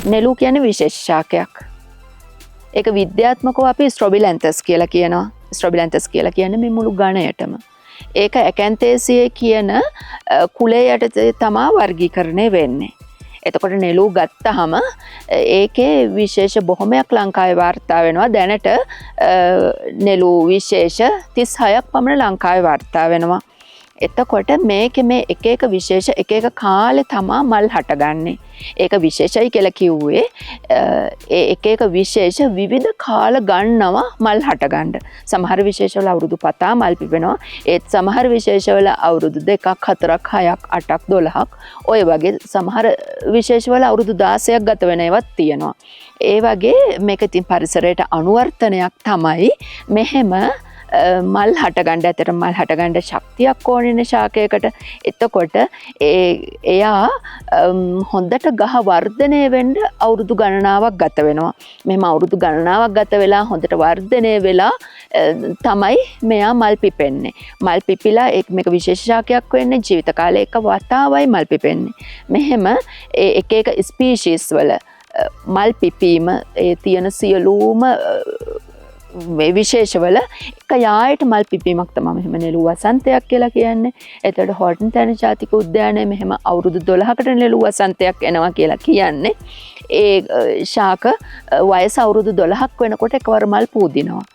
නෙළු කියන්නේ විශේෂ ශාකයක්. ඒක විද්‍යාත්මකව අපි ස්ට්‍රොබිලැන්තස් කියලා කියනවා. ස්ට්‍රොබිලැන්තස් කියලා කියන්නේ මේ මුළු ගණයටම. ඒක ඇකැන්තේසියේ කියන කුලය යටතේ තමා වර්ගීකරණය වෙන්නේ. එතකොට නෙළු ගත්තහම ඒකේ විශේෂ බොහොමයක් ලංකාවේ වාර්තා වෙනවා. දැනට නෙළු විශේෂ 36ක් පමණ ලංකාවේ වාර්තා වෙනවා. එතකොට මේකේ මේ එක එක විශේෂ එක එක කාලේ තමා මල් හටගන්නේ. ඒක විශේෂයි කියලා කිව්වේ ඒ එක එක විශේෂ විවිධ කාල ගන්නවා මල් හටගන්න. සමහර විශේෂවල අවුරුදු 7 මල් පිපෙනවා. ඒත් සමහර විශේෂවල අවුරුදු 2ක් 4ක් 6ක් 8ක් 12ක් ඔය වගේ සමහර විශේෂවල අවුරුදු 16ක් ගත වෙන ඒවාත් තියෙනවා. ඒ වගේ මේක ඉතින් පරිසරයට අනුවර්තනයක් තමයි මෙහෙම මල් හටගන්න. ඇතට මල් හටගන්න ශක්තියක් ඕනෙන ශාකයකට. එතකොට එයා හොඳට ගහ වර්ධනය වෙන්න අවුරුදු ගණනාවක් ගත වෙනවා. මෙහෙම අවුරුදු ගණනාවක් ගත වෙලා හොඳට වර්ධනය වෙලා තමයි මෙයා මල් පිපෙන්නේ. මල් පිපිලා මේක විශේෂ ශාකයක් වෙන්නේ ජීවිත කාලේ එක වතාවයි මල් පිපෙන්නේ. මෙහෙම එක එක ස්පීෂීස් වල මල් පිපීම තියෙන සියලුම මේ විශේෂවල එක යායට මල් පිපීමක් තමයි මෙහෙම නෙළු වසන්තයක් කියලා කියන්නේ. එතකොට හෝටන් තැන ජාතික උද්‍යානයේ මෙහෙම අවුරුදු 12කට නෙළු වසන්තයක් එනවා කියලා කියන්නේ. ඒ ශාක වයස අවුරුදු 12ක් වෙනකොට එකවර මල් පූදිනවා.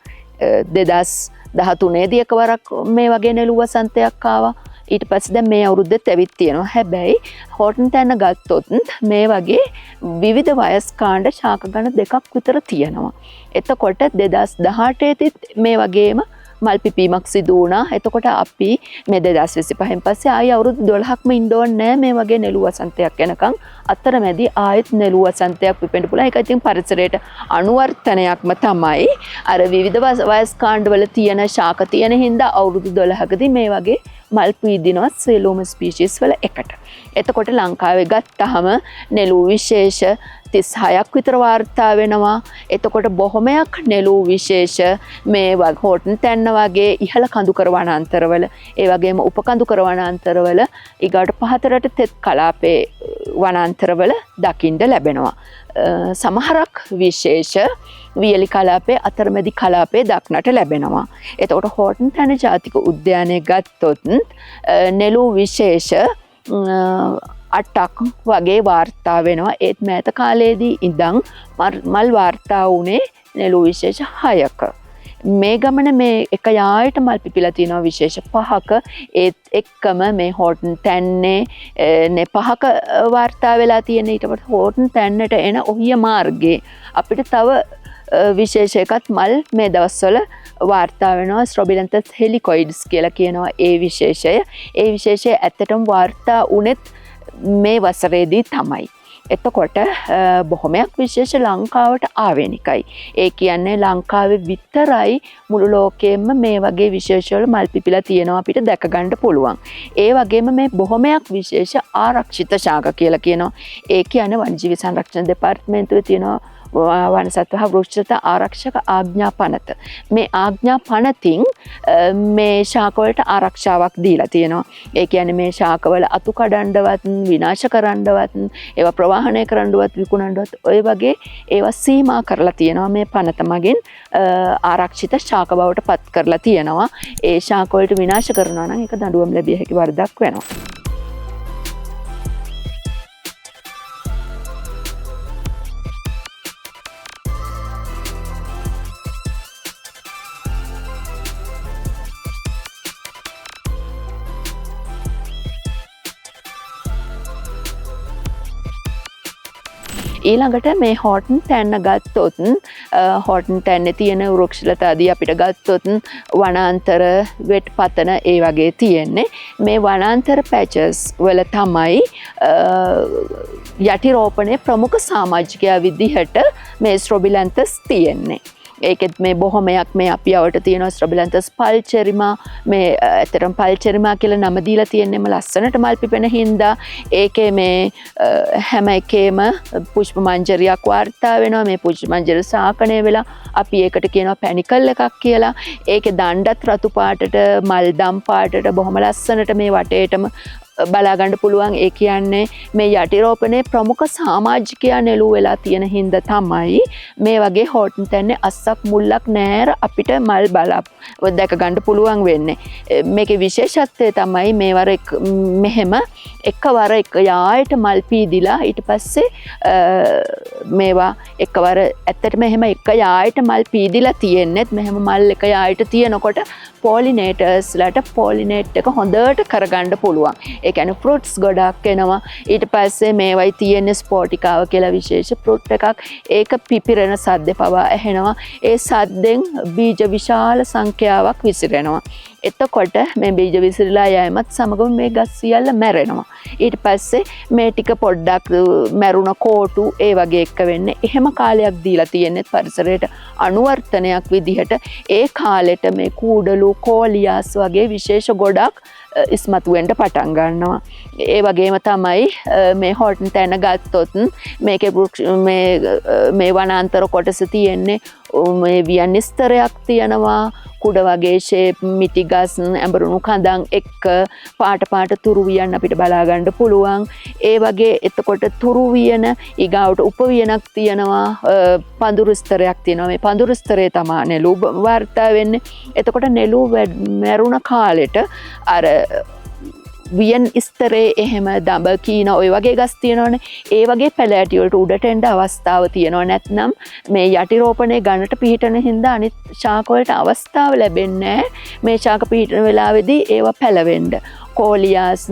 2013 දී එකවරක් මේ වගේ නෙළු වසන්තයක් ආවා. ඊට පස්සේ දැන් මේ අවුරුද්දෙත් ඇවිත් තියෙනවා. හැබැයි හෝටන් තැන ගත්තොත් මේ වගේ විවිධ වයස් කාණ්ඩ ශාක ගණ 2ක් විතර තියෙනවා. එතකොට 2018 දී මේ වගේම මල් පිපීමක් සිදු වුණා. එතකොට අපි මේ 2025න් පස්සේ ආයෙ අවුරුදු 12ක්ම ඉන්න ඕනේ නැහැ මේ වගේ නෙළු වසන්තයක් එනකන්. අතරමැදි ආයෙත් නෙළු වසන්තයක් පිපෙන්න පුළුවන්. ඒක ඉතින් පරිසරයට අනුවර්තනයක්ම තමයි. අර විවිධ වයස් කාණ්ඩවල තියෙන ශාක තියෙන හින්දා අවුරුදු 12කදී මේ වගේ මල් පීදිනවා සියලුම ස්පීෂීස් වල එකට. එතකොට ලංකාවේ ගත්තහම නෙළු විශේෂ 36ක් විතර වාර්තා වෙනවා. එතකොට බොහොමයක් නෙළු විශේෂ මේ හෝටන් තැන්න වගේ ඉහළ කඳුකර වනාන්තරවල ඒ වගේම උපකඳුකර වනාන්තරවල ඊගාට පහතරට තෙත් කලාපේ වනාන්තරවල දකින්න ලැබෙනවා. සමහරක් විශේෂ වියලි කලාපේ අතරමැදි කලාපේ දක්නට ලැබෙනවා. එතකොට හෝටන් තැන ජාතික උද්‍යානය ගත්තොත් නෙළු විශේෂ 8ක් වගේ වාර්තා වෙනවා. ඒත් මෑත කාලයේදී ඉඳන් මල් වාර්තා වුණේ නෙළු විශේෂ 6ක. මේ ගමන මේ එක යායට මල් පිපිලා තියෙනවා විශේෂ 5ක. ඒත් එක්කම මේ හෝටන් තැන්නේ නේ 5ක වාර්තා වෙලා තියෙන. ඊට පස්සේ හෝටන් තැන්නට එන ඔහිය මාර්ගයේ අපිට තව විශේෂ එකක් මල් මේ දවස්වල වාර්තා වෙනවා. ස්ට්‍රොබිලැන්තස් හෙලිකොයිඩ්ස් කියලා කියනවා ඒ විශේෂය. ඒ විශේෂය ඇත්තටම වාර්තා වුණෙත් මේ වසරේදී තමයි. එතකොට බොහොමයක් විශේෂ ලංකාවට ආවේනිකයි. ඒ කියන්නේ ලංකාවේ විතරයි මුළු ලෝකෙම මේ වගේ විශේෂවල මල් පිපිලා තියෙනවා අපිට දැක ගන්න පුළුවන්. ඒ වගේම මේ බොහොමයක් විශේෂ ආරක්ෂිත ශාක කියලා කියනවා. ඒ කියන්නේ වනජීවි සංරක්ෂණ දෙපාර්තමේන්තුවේ තියෙනවා වනසත්ව වෘක්ෂ ආරක්ෂක ආඥා පනත. මේ ආඥා පනතින් මේ ශාකවලට ආරක්ෂාවක් දීලා තියෙනවා. ඒ කියන්නේ මේ ශාකවල අතු කඩන්නවත් විනාශ කරන්නවත් ඒවා ප්‍රවාහනය කරන්නවත් විකුණන්නවත් ඔය වගේ ඒවා සීමා කරලා තියෙනවා. මේ පනත මගින් ආරක්ෂිත ශාක බවට පත් කරලා තියෙනවා. ඒ ශාකවලට විනාශ කරනවා නම් ඒක දඬුවම් ලැබිය හැකි වරදක් වෙනවා. ඊළඟට මේ හෝටන් තැන්න ගත්තොත් හෝටන් තැන්නේ තියෙන වෘක්ෂලතාදී අපිට ගත්තොත් වනාන්තර වෙට් පතන ඒ වගේ තියෙන්නේ. මේ වනාන්තර පැචස් වල තමයි යටි රෝපණයේ ප්‍රමුඛ සමාජිකයා විදිහට මේ ස්ට්‍රොබිලැන්තස් තියෙන්නේ. ඒකෙත් මේ බොහොමයක් මේ අපි අවට තියෙනවා ස්ට්‍රොබිලැන්තස් පල්චෙරිමා. මේ ඇත්තටම පල්චෙරිමා කියලා නම දීලා තියෙන්නේම ලස්සනට මල් පිපෙන හින්දා. ඒකේ මේ හැම එකේම පුෂ්ප මංජරියක් වාර්තා වෙනවා. මේ පුෂ්ප මංජර සාකණය වෙලා අපි ඒකට කියනවා පැනිකල් එකක් කියලා. ඒකේ දණ්ඩත් රතු පාටට මල් දම් පාටට බොහොම ලස්සනට මේ වටේටම බලාගන්න පුළුවන්. ඒ කියන්නේ මේ යටිරෝපණයේ ප්‍රමුඛ සමාජිකයා නෙළුව වෙලා තියෙන හින්දා තමයි මේ වගේ හෝටන් තැන්නේ අස්සක් මුල්ලක් නෑර අපිට මල් බලා දැක ගන්න පුළුවන් වෙන්නේ. මේකේ විශේෂත්වය තමයි මේවර මෙහෙම එකවර එක යායට මල් පීදිලා ඊට පස්සේ මේවා එකවර ඇත්තටම එහෙම එක යායට මල් පීදිලා තියෙන්නේත් මෙහෙම මල් එක යායට තියෙනකොට පොලිනේටර්ස්ලාට පොලිනේට් එක හොඳට කරගන්න පුළුවන්. ඒ කියන්නේ ෆෘට්ස් ගොඩක් එනවා. ඊට පස්සේ මේවයි තියෙන ස්පෝටිකාව කියලා විශේෂ ෆෘට් එකක්. ඒක පිපිරෙන සද්ද පවා ඇහෙනවා. ඒ සද්දෙන් බීජ විශාල සංඛ්‍යාවක් විසිරෙනවා. එතකොට මේ බීජ විසිරලා යෑමත් සමගම මේ ගස් සියල්ල මැරෙනවා. ඊට පස්සේ මේ ටික පොඩ්ඩක් මැරුණ කෝටු ඒ වගේ එක වෙන්නේ. එහෙම කාලයක් දීලා තියෙන්නේ පරිසරයට අනුවර්තනයක් විදිහට. ඒ කාලෙට මේ කූඩලු කෝලියාස් වගේ විශේෂ ගොඩක් ඉස්මතු වෙන්න පටන් ගන්නවා. ඒ වගේම තමයි මේ හෝටන් තැන ගත්තොත් මේකේ මේ වනාන්තර කොටස තියෙන්නේ මේ වියන්ස්තරයක් තියෙනවා. කුඩ වගේ ෂේප් මිටිගස් ඇඹරුණු කඳන් එක්ක පාට තුරු වියන් අපිට බලා ගන්න පුළුවන්. ඒ වගේ එතකොට තුරු වියන ඊගාවට උපවියනක් තියෙනවා. පඳුරු ස්තරයක් තියෙනවා. මේ පඳුරු ස්තරේ තමයි නෙළු වාර්තා වෙන්නේ. එතකොට නෙළු මැරුණ කාලෙට අර වියන් ස්තරේ එහෙම දඹ කීන ඔය වගේ ගස් තියෙනවනේ. ඒ වගේ පැලෑටි වලට උඩට එන්න අවස්ථාව තියෙනවා. නැත්නම් මේ යටිරෝපණයේ ගණට පිහිටන හින්දා අනිත් ශාක වලට අවස්ථාව ලැබෙන්නේ මේ ශාක පිහිටන වෙලාවේදී ඒවා පැලවෙන්න. කෝලියාස්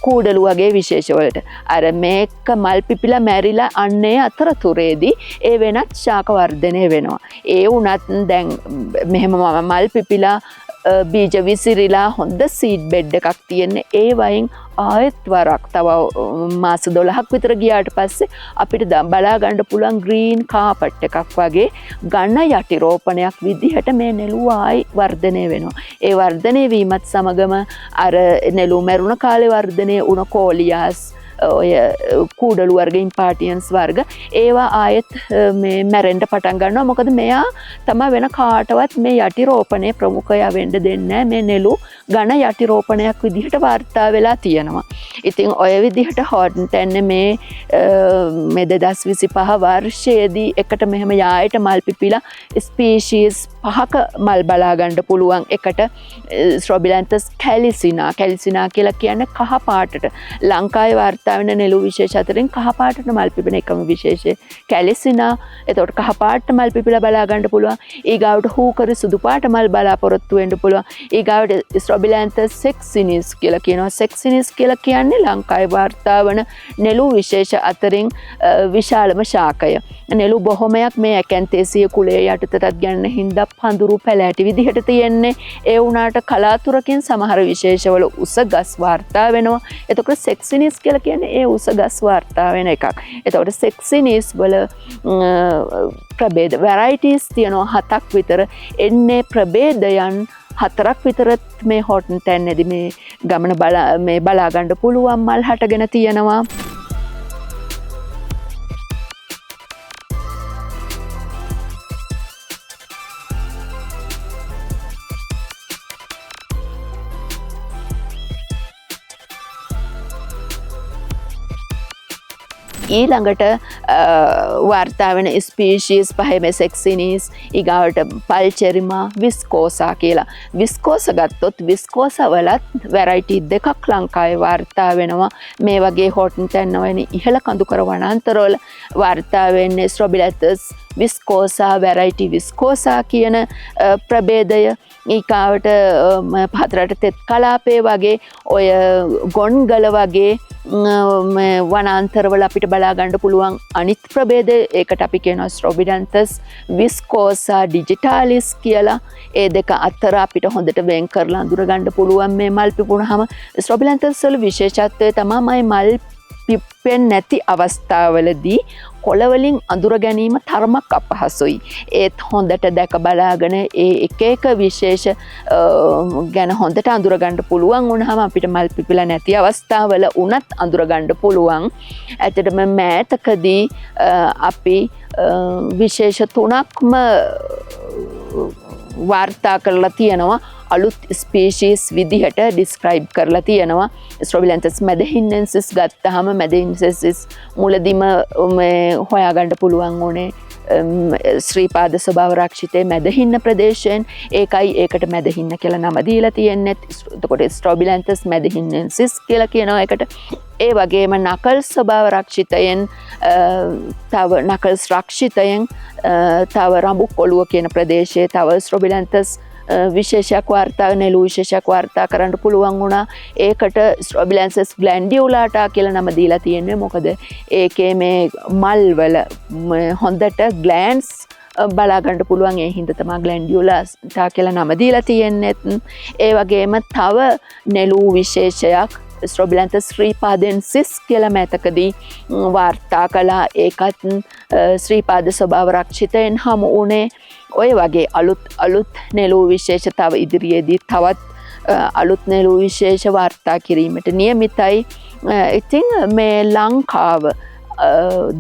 කූඩලු වගේ විශේෂ වලට. අර මේක මල් පිපිලා මැරිලා අන්නේ අතරතුරේදී ඒ වෙනත් ශාක වර්ධනය වෙනවා. ඒ වුණත් දැන් මෙහෙම මල් පිපිලා බීජ විසිරිලා හොඳ සීඩ් බෙඩ් එකක් තියෙන්නේ. ඒ වයින් ආයෙත් වරක් තව මාස 12ක් විතර ගියාට පස්සේ අපිට බලා ගන්න පුළුවන් ග්‍රීන් කාපට් එකක් වගේ ඝන යටිරෝපණයක් විදිහට මේ නෙළුව ආයි වර්ධනය වෙනවා. ඒ වර්ධනය වීමත් සමගම අර නෙළුව මැරුණ කාලේ වර්ධනය වුණ කෝලියාස් ඔය කූඩලු වර්ග ඉම්පාටියන්ස් වර්ග ඒවා ආයෙත් මේ මැරෙන්න පටන් ගන්නවා. මොකද මෙයා තමයි වෙන කාටවත් මේ යටිරෝපණයේ ප්‍රමුඛයා වෙන්න දෙන්නේ මේ නෙළු ඝන යටිරෝපණයක් විදිහට වාර්තා වෙලා තියෙනවා. ඉතින් ඔය විදිහට හෝටන් තැන්නේ මේ 2025 වර්ෂයේදී එකට මෙහෙම යායට මල් පිපිලා ස්පීෂීස් 5ක මල් බලා ගන්න පුළුවන්. එකට ස්ට්‍රොබිලැන්තස් කැලිසිනා කියලා කියන්නේ කහ පාටට ලංකාවේ වාර්තා වෙන නෙළු විශේෂ අතරින් කහ පාටට මල් පිපෙන එකම විශේෂය කැලිසිනා. එතකොට කහ පාටට මල් පිපිලා බලා ගන්න පුළුවන්. ඊගාවට හූකරි සුදු පාට මල් බලාපොරොත්තු වෙන්න පුළුවන්. ඊගාවට ස්ට්‍රොබිලැන්තස් සෙක්සිනිස් කියලා කියනවා. සෙක්සිනිස් කියලා කියන්නේ ලංකාවේ වාර්තා වන නෙළු විශේෂ අතරින් විශාලම ශාකය. නෙළු බොහොමයක් මේ ඇකැන්තේසිය කුලයේ යටතටත් ගන්න හින්දා පඳුරු පැලෑටි විදිහට තියෙන්නේ. ඒ වුණාට කලාතුරකින් සමහර විශේෂවල උස ගස් වාර්තා වෙනවා. එතකොට සෙක්සිනිස් කියලා කියන්නේ ඒ උස ගස් වාර්තා වෙන එකක්. එතකොට සෙක්සිනිස් වල ප්‍රභේද වැරයිටිස් තියෙනවා 7ක් විතර. එන්නේ ප්‍රභේදයන් 4ක් විතරත් මේ හෝටන් තැන්නේදී මේ ගමන බලා ගන්න පුළුවන් මල් හටගෙන තියෙනවා. ඊළඟට වාර්තා වෙන ස්පීෂීස් පහේ සෙක්සිනිස් ඊගාවට පල්චෙරිමා විස්කෝසා කියලා. විස්කෝස ගත්තොත් විස්කෝසා වලත් වැරයිටි දෙකක් ලංකාවේ වාර්තා වෙනවා. මේ වගේ හෝටන් තැන්නවනේ ඉහළ කඳුකර වනාන්තරවල වාර්තා වෙන්නේ ස්ට්‍රොබිලැන්තස් විස්කෝසා වැරයිටි විස්කෝසා කියන ප්‍රභේදය. ඊකාවට පහතරට තෙත් කලාපේ වගේ ඔය ගොන්ගල වගේ වනාන්තරවල අපිට බලා ගන්න පුළුවන් අනිත් ප්‍රභේද. ඒකට අපි කියනවා ස්ට්‍රොබිලැන්තස් විස්කෝසා ඩිජිටාලිස් කියලා. ඒ දෙක අතර අපිට හොඳට වෙන් කරලා අඳුර ගන්න පුළුවන් මේ මල් පිපුණාම. ස්ට්‍රොබිලැන්තස් වල විශේෂත්වය තමයි මල් පිපෙන්නේ නැති අවස්ථාවලදී කොළවලින් අඳුර ගැනීම තරමක් අපහසුයි. ඒත් හොඳට දැක බලාගෙන ඒ එක විශේෂ ගැන හොඳට අඳුර ගන්න පුළුවන් වුණාම අපිට මල් පිපිලා නැති අවස්ථාවල උනත් අඳුර ගන්න පුළුවන්. ඇත්තටම මෑතකදී අපි විශේෂ 3ක්ම වාර්තා කරලා තියෙනවා අලුත් ස්පීෂීස් විදිහට ඩිස්ක්‍රයිබ් කරලා තියෙනවා. ස්ට්‍රොබිලැන්තස් මැදහින්නන්සිස් ගත්තහම මැදහින්නන්සිස් මුලදිම හොයාගන්න පුළුවන් ඕනේ ශ්‍රීපාද ස්වභාව රක්ෂිතයේ මැදහින්න ප්‍රදේශයෙන්. ඒකයි ඒකට මැදහින්න කියලා නම දීලා තියෙන්නේ. එතකොට ස්ට්‍රොබිලැන්තස් මැදහින්නන්සිස් කියලා කියනවා ඒකට. ඒ වගේම නකල්ස් ස්වභාව රක්ෂිතයෙන් තව නකල්ස් රක්ෂිතයෙන් තව රඹුක් ඔළුව කියන ප්‍රදේශයේ තව ස්ට්‍රොබිලැන්තස් විශේෂයක් වාර්තා නෙළු විශේෂයක් වාර්තා කරන්න පුළුවන් වුණා. ඒකට ස්ට්‍රොබිලැන්සස් ග්ලැන්ඩියුලාටා කියලා නම දීලා තියෙන්නේ. මොකද ඒකේ මේ මල් වල හොඳට ග්ලෑන්ඩ්ස් බලා ගන්න පුළුවන්. ඒ හින්දා තමයි ග්ලැන්ඩියුලාටා කියලා නම දීලා තියෙන්නේ. ඒ වගේම තව නෙළු විශේෂයක් ස්ට්‍රොබිලැන්තස් ශ්‍රීපාදෙන්සිස් කියලා මෑතකදී වාර්තා කළා. ඒකත් ශ්‍රීපාද ස්වභාව රක්ෂිතයෙන් හමු වුණේ. ඔය වගේ අලුත් නෙළු විශේෂ තව ඉදිරියේදී තවත් අලුත් නෙළු විශේෂ වාර්තා කිරීමට නියමිතයි. ඉතින් මේ ලංකාව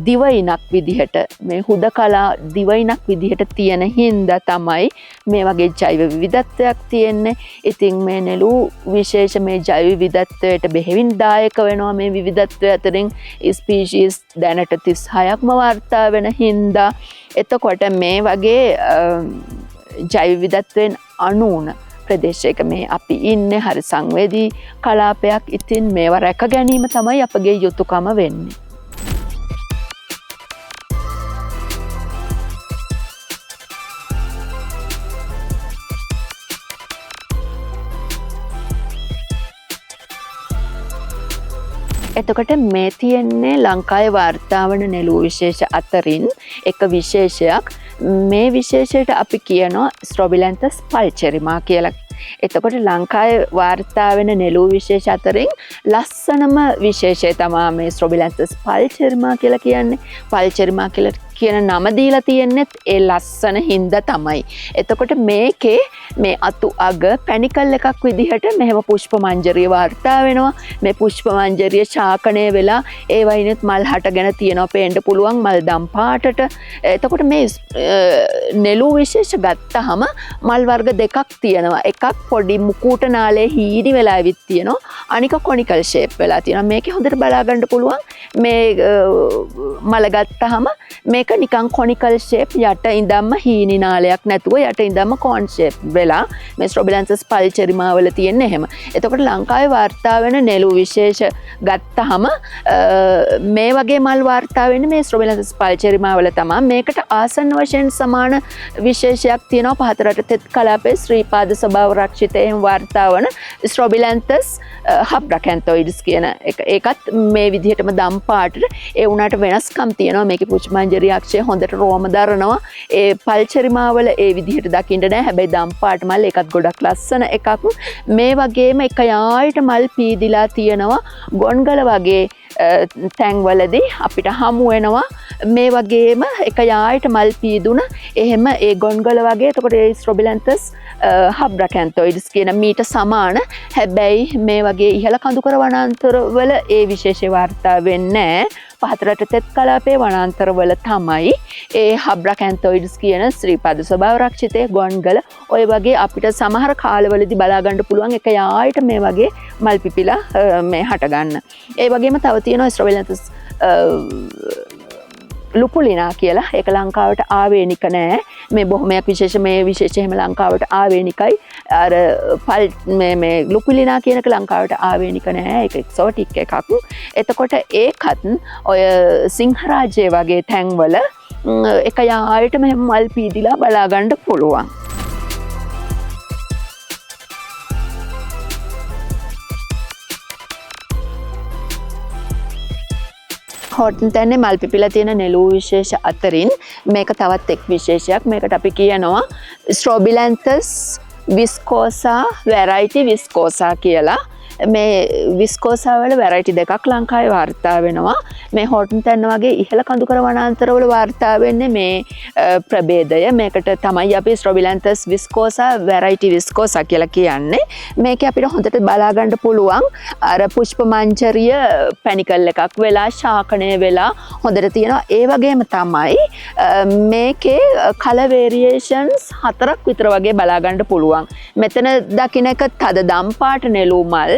දිවයිනක් විදිහට මේ හුදකලා දිවයිනක් විදිහට තියෙන හින්දා තමයි මේ වගේ ජෛව විවිධත්වයක් තියෙන්නේ. ඉතින් මේ නෙළු විශේෂ මේ ජෛව විවිධත්වයට බෙහෙවින් දායක වෙනවා. මේ විවිධත්වය අතරින් ස්පීෂීස් දැනට 36ක්ම වාර්තා වෙන හින්දා එතකොට මේ වගේ ජෛව විවිධත්වයෙන් අනූන ප්‍රදේශයක මේ අපි ඉන්නේ හරි සංවේදී කලාපයක්. ඉතින් මේවා රැක ගැනීම තමයි අපගේ යුතුයකම වෙන්නේ. එතකොට මේ තියෙන්නේ ලංකාවේ වාර්තා වන නෙළු විශේෂ අතරින් එක විශේෂයක්. මේ විශේෂයට අපි කියනවා ස්ට්‍රොබිලැන්තස් පල්චෙරිමා කියලා. එතකොට ලංකාවේ වාර්තා වෙන නෙළු විශේෂ අතරින් ලස්සනම විශේෂය තමයි මේ ස්ට්‍රොබිලැන්තස් පල්චෙරිමා කියලා කියන්නේ. පල්චෙරිමා කියලා කියන නම දීලා තියෙන්නේ ඒ ලස්සන හින්දා තමයි. එතකොට මේකේ මේ අතු අග පැනිකල් එකක් විදිහට මෙහෙම පුෂ්ප මංජරිය වාර්තා වෙනවා. මේ පුෂ්ප මංජරිය ශාකණය වෙලා ඒ වයින්ත් මල් හටගෙන තියෙනවා. පේන්න පුළුවන් මල් දම් පාටට. එතකොට මේ නෙළු විශේෂ ගත්තහම මල් වර්ග දෙකක් තියෙනවා. එකක් පොඩි මුකුට නාලේ හීනි වෙලා ඇවිත් තියෙනවා. අනික කොනිකල් ෂේප් වෙලා තියෙනවා. මේකේ හොඳට බලා ගන්න පුළුවන් මේ මල ගත්තහම මේක නිකන් කොනිකල් ෂේප් යට ඉඳන්ම හීනි නාලයක් නැතුව යට ඉඳන්ම කෝන් ෂේප් වෙලා මේ ස්ට්‍රොබිලැන්තස් පල්චෙරිමා වල තියෙන්නේ එහෙම. එතකොට ලංකාවේ වාර්තා වෙන නෙළු විශේෂ ගත්තහම මේ වගේ මල් වාර්තා වෙන්නේ මේ ස්ට්‍රොබිලැන්තස් පල්චෙරිමා වල තමයි. මේකට ආසන්න වශයෙන් සමාන විශේෂයක් තියෙනවා. පහතරට තෙත් කලාපයේ ශ්‍රීපාද ස්වභාව රක්ෂිතයෙන් වාර්තා වන ස්ට්‍රොබිලැන්තස් හබ්‍රැකැන්තොයිඩ්ස් කියන එක. ඒකත් මේ විදිහටම දම් පාටට ඒ උනාට වෙනස්කම් තියෙනවා. මේකේ පුෂ්පමංජරිය අක්ෂය හොඳට රෝම දරනවා. ඒ පල්චෙරිමාවල ඒ විදිහට දකින්න නෑ. හැබැයි දම් පාට මල් ඒකත් ගොඩක් ලස්සන එකක්. මේ වගේම එක යායට මල් පීදිලා තියෙනවා. ගොන්ගල වගේ තැන්වලදී අපිට හමු වෙනවා මේ වගේම එක යායට මල් පීදුන එහෙම ඒ ගොන්ගල වගේ. එතකොට ඒ ස්ට්‍රොබිලැන්තස් හබ්‍රැකැන්තොයිඩ්ස් කියන මීට සමාන. හැබැයි මේ වගේ ඉහළ කඳුකර වනාන්තරවල ඒ විශේෂ වාර්තා වෙන්නේ නැහැ. පහතරට තෙත් කලාපයේ වනාන්තරවල තමයි ඒ හබ්‍රැකැන්තොයිඩ්ස් කියන ශ්‍රීපාද ස්වභාව රක්ෂිතයේ ගොන්ගල ඔය වගේ අපිට සමහර කාලවලදී බලා ගන්න පුළුවන් එක යායට මේ වගේ මල් පිපිලා මේ හට ගන්න. ඒ වගේම තව තියෙනවා ස්ට්‍රොබිලැන්තස් ලුපුලිනා කියලා. ඒක ලංකාවට ආවේනික නෑ. මේ බොහොමයක් විශේෂ මේ විශේෂ එහෙම ලංකාවට ආවේනිකයි. අර මේ ලුපුලිනා කියන එක ලංකාවට ආවේනික නෑ. ඒක එක්සෝටික් එකක්. එතකොට ඒකත් ඔය සිංහරාජ්‍ය වගේ තැන්වල එක යායට මෙහෙම මල් පීදිලා බලා ගන්න පුළුවන්. හොටන් තැන්නේ මල් පිපිලා තියෙන නෙළු විශේෂ අතරින් මේක තවත් එක් විශේෂයක්. මේකට අපි කියනවා ස්ට්‍රොබිලැන්තස් විස්කෝසා වැරයිටි විස්කෝසා කියලා. මේ විස්කෝසා වල වැරයිටි දෙකක් ලංකාවේ වාර්තා වෙනවා. මේ හෝටන් තැන්න වගේ ඉහළ කඳුකර වනාන්තරවල වාර්තා වෙන්නේ මේ ප්‍රභේදය. මේකට තමයි අපි ස්ට්‍රොබිලැන්තස් විස්කෝසා වැරයිටි විස්කෝසා කියලා කියන්නේ. මේක අපිට හොඳට බලා ගන්න පුළුවන් අර පුෂ්ප මංජරිය පැනිකල් එකක් වෙලා ශාකණය වෙලා හොඳට තියෙනවා. ඒ වගේම තමයි මේකේ කලර් වේරියේෂන්ස් 4ක් විතර වගේ බලා ගන්න පුළුවන්. මෙතන දකින්න එක තද දම් පාට නෙළු මල්,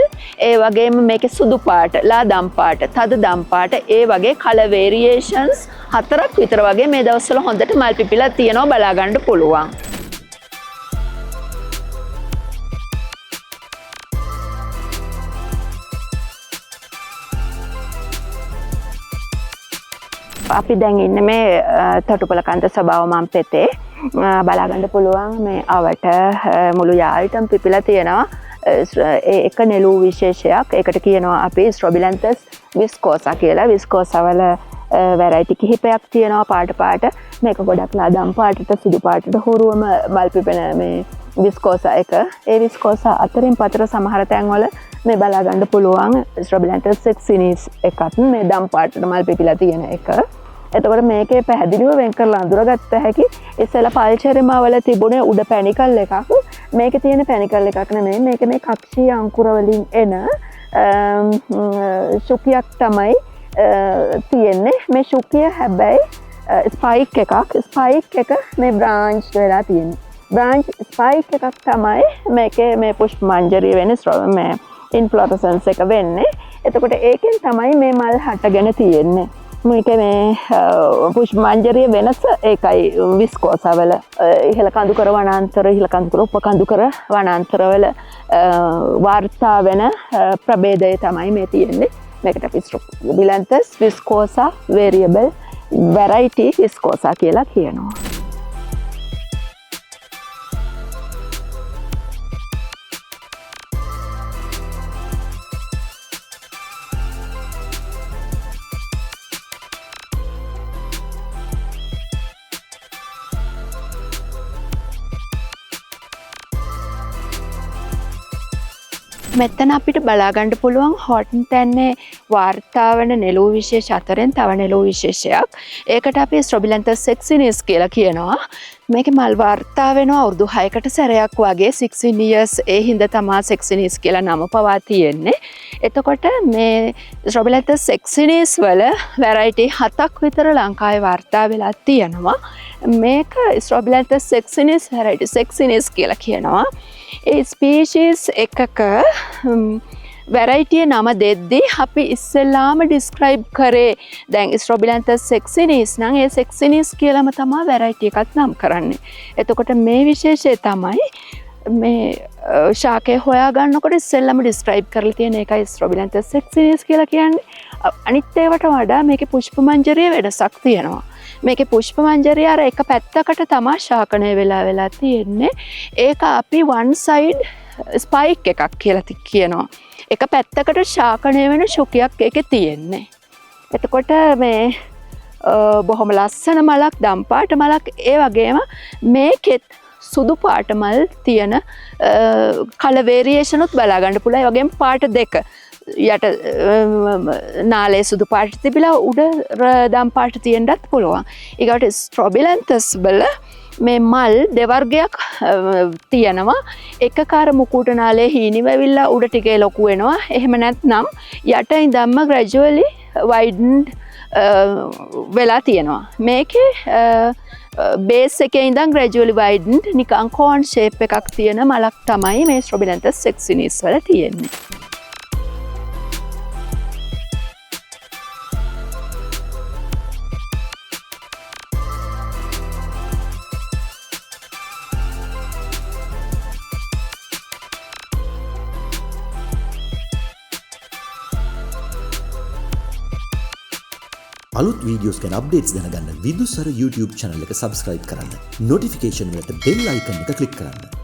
ඒ වගේම මේකේ සුදු පාට, ලා දම් පාට, තද දම් පාට, ඒ වගේ කලර් වේරියේෂන්ස් 4ක් විතර වගේ මේ දවස්වල හොඳට මල් පිපිලා තියෙනවා බලා ගන්න පුළුවන්. අපි දැන් ඉන්නේ මේ තොටුපළකන්ද සභාව මම්පෙතේ. බලා ගන්න පුළුවන් මේ අවට මුළු යායටම පිපිලා තියෙනවා. එක නෙළු විශේෂයක්. ඒකට කියනවා අපි ස්ට්‍රොබිලැන්තස් විස්කෝසා කියලා. විස්කෝසා වල වැරයිටි කිහිපයක් තියෙනවා පාට පාට. මේක ගොඩක් ලාදම් පාටට සුදු පාටට හුරුවම මල් පිපෙන මේ විස්කෝසා එක. ඒ විස්කෝසා අතරින් පතර සමහර තැන්වල මේ බලා ගන්න පුළුවන් ස්ට්‍රොබිලැන්තස් සෙක්සිනිස් එකත් මේ දම් පාටට මල් පිපිලා තියෙන එක. එතකොට මේකේ පැහැදිලිව වෙන් කරලා අඳුරගත්ත හැකි ඉස්සෙල්ලා පල්චෙරිමා වල තිබුණේ උඩ පැනිකල් එකක්. මේකේ තියෙන පැනිකල් එකක් නෙමෙයි. මේක මේ කක්ෂීය අංකුර වලින් එන ශුකියක් තමයි තියෙන්නේ. මේ ශුකිය හැබැයි ස්පයික් එකක්. ස්පයික් එක මේ බ්‍රාන්ච් වෙලා තියෙන්නේ. බ්‍රාන්ච් ස්පයික් එකක් තමයි මේකේ මේ පුෂ්ප මංජරිය වෙන්නේ මේ ඉන්ෆ්ලෝරසන්ස් එක වෙන්නේ. එතකොට ඒකෙන් තමයි මේ මල් හටගෙන තියෙන්නේ. මේක මේ පුෂ්ප මංජරිය වෙනස ඒකයි විස්කෝසාවල ඉහළ කඳුකර වනාන්තර ඉහළ කඳුකර උපකඳුකර වනාන්තරවල වාර්තා වෙන ප්‍රභේදය තමයි මේ තියෙන්නේ. මේකට අපි ස්ට්‍රොබිලැන්තස් විස්කෝසා වේරියබල් වැරයිටි විස්කෝසා කියලා කියනවා. මෙතන අපිට බලා ගන්න පුළුවන් හොටන් තැන්නේ වාර්තා වෙන නෙළු විශේෂ අතරින් තව නෙළු විශේෂයක්. ඒකට අපි ස්ට්‍රොබිලැන්තස් සෙක්සිනිස් කියලා කියනවා. මේකේ මල් වාර්තා වෙනවා අවුරුදු 6කට සැරයක් වගේ 16 years ඒ හින්දා තමයි සෙක්සිනිස් කියලා නම පවා තියෙන්නේ. එතකොට මේ ස්ට්‍රොබිලැන්තස් සෙක්සිනිස් වල වැරයිටි 7ක් විතර ලංකාවේ වාර්තා වෙලා තියෙනවා. මේක ස්ට්‍රොබිලැන්තස් සෙක්සිනිස් වැරයිටි සෙක්සිනිස් කියලා කියනවා. ඒ ස්පීෂීස් එකක වැරයිටිය නම දෙද්දී අපි ඉස්සෙල්ලාම ඩිස්ක්‍රයිබ් කරේ දැන් ස්ට්‍රොබිලැන්තස් සෙක්සිනිස් නම් ඒ සෙක්සිනිස් කියලාම තමයි වැරයිටි එකක් නම් කරන්නේ. එතකොට මේ විශේෂය තමයි මේ ශාකය හොයා ගන්නකොට ඉස්සෙල්ලාම ඩිස්ක්‍රයිබ් කරලා තියෙන එකයි ස්ට්‍රොබිලැන්තස් සෙක්සිනිස් කියලා කියන්නේ. අනිත් ඒවාට වඩා මේකේ පුෂ්ප මංජරිය වෙනසක් තියෙනවා. මේකේ පුෂ්ප මංජරිය අර එක පැත්තකට තමයි ශාකණය වෙලා තියෙන්නේ. ඒක අපි one side spike එකක් කියලා කියනවා. එක පැත්තකට ශාකණය වෙන ශුකියක් ඒකේ තියෙන්නේ. එතකොට මේ බොහොම ලස්සන මලක්, දම් පාට මලක්, ඒ වගේම මේකෙත් සුදු පාට මල් තියෙන කලර් වේරියේෂන් උත් බලා ගන්න පුළුවන්. ඒ වගේම පාට දෙක යට නාලේ සුදු පාට තිබිලා උඩ දම් පාට තියෙන්නත් පුළුවන්. ඊගොට ස්ට්‍රොබිලැන්තස් වල මේ මල් දෙවර්ගයක් තියෙනවා. එක කාර මුකුට නාලේ හීනි වෙවිලා උඩ ටිකේ ලොකු වෙනවා. එහෙම නැත්නම් යට ඉඳන්ම gradually widened වෙලා තියෙනවා. මේකේ බේස් එකේ ඉඳන් gradually widened නිකන් cone shape එකක් තියෙන මලක් තමයි මේ ස්ට්‍රොබිලැන්තස් සෙක්සිනිස් වල තියෙන්නේ. අලුත් වීඩියෝස් ගැන අප්ඩේට්ස් දැනගන්න විදුසර YouTube channel එක subscribe කරන්න. notification වලට bell icon එක click කරන්න.